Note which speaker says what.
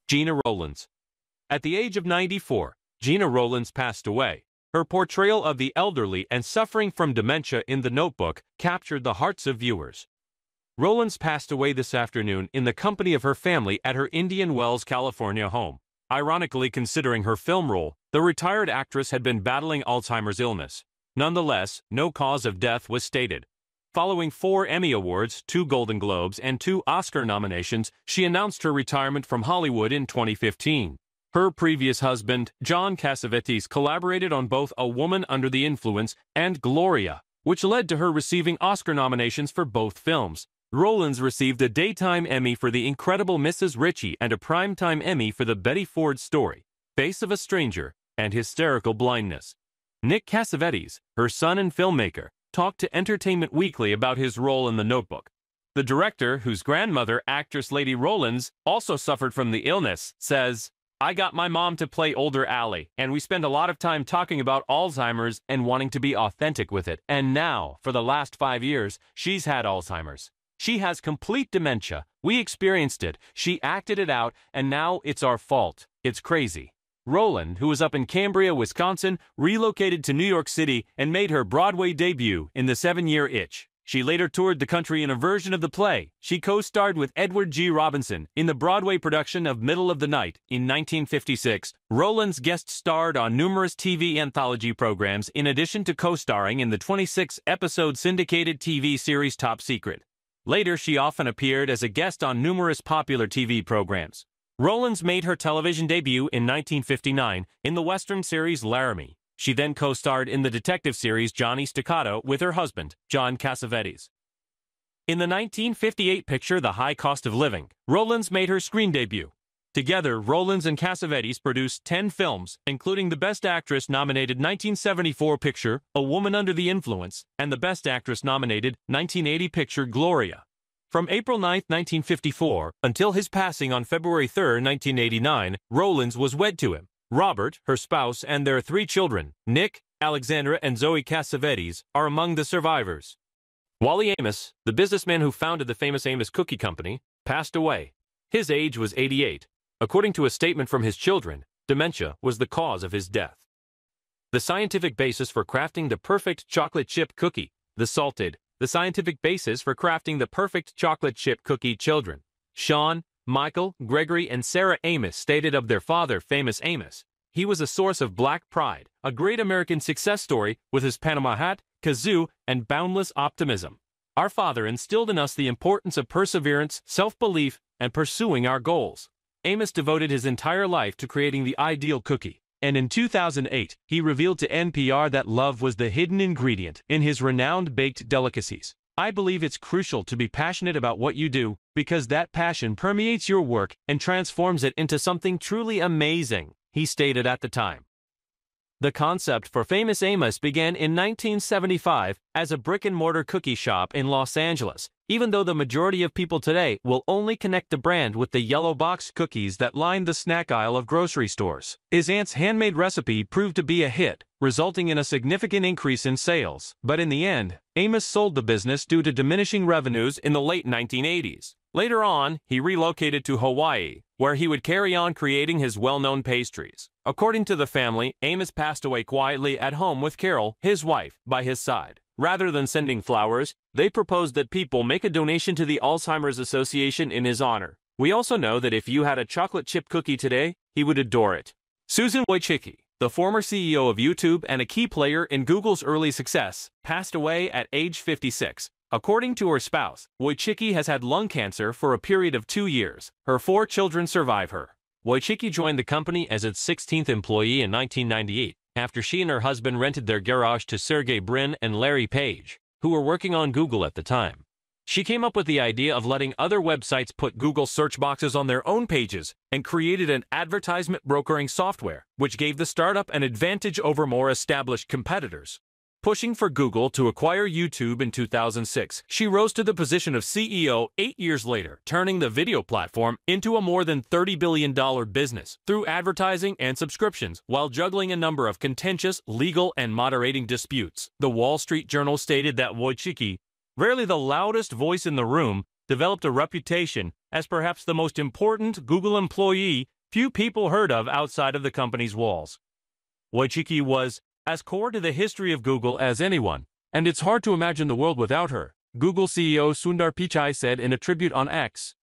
Speaker 1: Gena Rowlands. At the age of 94, Gena Rowlands passed away. Her portrayal of the elderly and suffering from dementia in The Notebook captured the hearts of viewers. Rowlands passed away this afternoon in the company of her family at her Indian Wells, California home. Ironically, considering her film role, the retired actress had been battling Alzheimer's illness. Nonetheless, no cause of death was stated. Following 4 Emmy Awards, 2 Golden Globes, and 2 Oscar nominations, she announced her retirement from Hollywood in 2015. Her previous husband, John Cassavetes, collaborated on both A Woman Under the Influence and Gloria, which led to her receiving Oscar nominations for both films. Rowlands received a Daytime Emmy for The Incredible Mrs. Ritchie and a Primetime Emmy for the Betty Ford story, Face of a Stranger, and Hysterical Blindness. Nick Cassavetes, her son and filmmaker, talked to Entertainment Weekly about his role in The Notebook. The director, whose grandmother, actress Lady Rowlands, also suffered from the illness, says, "I got my mom to play older Allie, and we spent a lot of time talking about Alzheimer's and wanting to be authentic with it. And now, for the last 5 years, she's had Alzheimer's. She has complete dementia. We experienced it, she acted it out, and now it's our fault. It's crazy." Rowland, who was up in Cambria, Wisconsin, relocated to New York City and made her Broadway debut in The 7-Year Itch. She later toured the country in a version of the play. She co-starred with Edward G. Robinson in the Broadway production of Middle of the Night in 1956. Rowlands guest starred on numerous TV anthology programs in addition to co-starring in the 26-episode syndicated TV series Top Secret. Later, she often appeared as a guest on numerous popular TV programs. Rowlands made her television debut in 1959 in the Western series Laramie. She then co-starred in the detective series Johnny Staccato with her husband, John Cassavetes. In the 1958 picture The High Cost of Living, Rowlands made her screen debut. Together, Rowlands and Cassavetes produced 10 films, including the Best Actress nominated 1974 picture A Woman Under the Influence and the Best Actress nominated 1980 picture Gloria. From April 9, 1954, until his passing on February 3, 1989, Rowlands was wed to him. Robert, her spouse, and their 3 children, Nick, Alexandra, and Zoe Cassavetes, are among the survivors. Wally Amos, the businessman who founded the famous Amos Cookie Company, passed away. His age was 88. According to a statement from his children, dementia was the cause of his death. The scientific basis for crafting the perfect chocolate chip cookie, the salted. The scientific basis for crafting the perfect chocolate chip cookie children. Sean, Michael, Gregory, and Sarah Amos stated of their father, famous Amos, "He was a source of black pride, a great American success story with his Panama hat, kazoo, and boundless optimism. Our father instilled in us the importance of perseverance, self-belief, and pursuing our goals." Amos devoted his entire life to creating the ideal cookie. And in 2008, he revealed to NPR that love was the hidden ingredient in his renowned baked delicacies. "I believe it's crucial to be passionate about what you do, because that passion permeates your work and transforms it into something truly amazing," he stated at the time. The concept for Famous Amos began in 1975 as a brick-and-mortar cookie shop in Los Angeles, even though the majority of people today will only connect the brand with the yellow box cookies that line the snack aisle of grocery stores. His aunt's handmade recipe proved to be a hit, resulting in a significant increase in sales. But in the end, Amos sold the business due to diminishing revenues in the late 1980s. Later on, he relocated to Hawaii, where he would carry on creating his well-known pastries. According to the family, Amos passed away quietly at home with Carol, his wife, by his side. Rather than sending flowers, they proposed that people make a donation to the Alzheimer's Association in his honor. "We also know that if you had a chocolate chip cookie today, he would adore it." Susan Wojcicki, the former CEO of YouTube and a key player in Google's early success, passed away at age 56. According to her spouse, Wojcicki has had lung cancer for a period of 2 years. Her 4 children survive her. Wojcicki joined the company as its 16th employee in 1998, after she and her husband rented their garage to Sergey Brin and Larry Page, who were working on Google at the time. She came up with the idea of letting other websites put Google search boxes on their own pages and created an advertisement brokering software, which gave the startup an advantage over more established competitors. Pushing for Google to acquire YouTube in 2006, she rose to the position of CEO 8 years later, turning the video platform into a more than $30 billion business through advertising and subscriptions, while juggling a number of contentious legal and moderating disputes. The Wall Street Journal stated that Wojcicki, rarely the loudest voice in the room, developed a reputation as perhaps the most important Google employee few people heard of outside of the company's walls. Wojcicki was as core to the history of Google as anyone, and it's hard to imagine the world without her, Google CEO Sundar Pichai said in a tribute on X.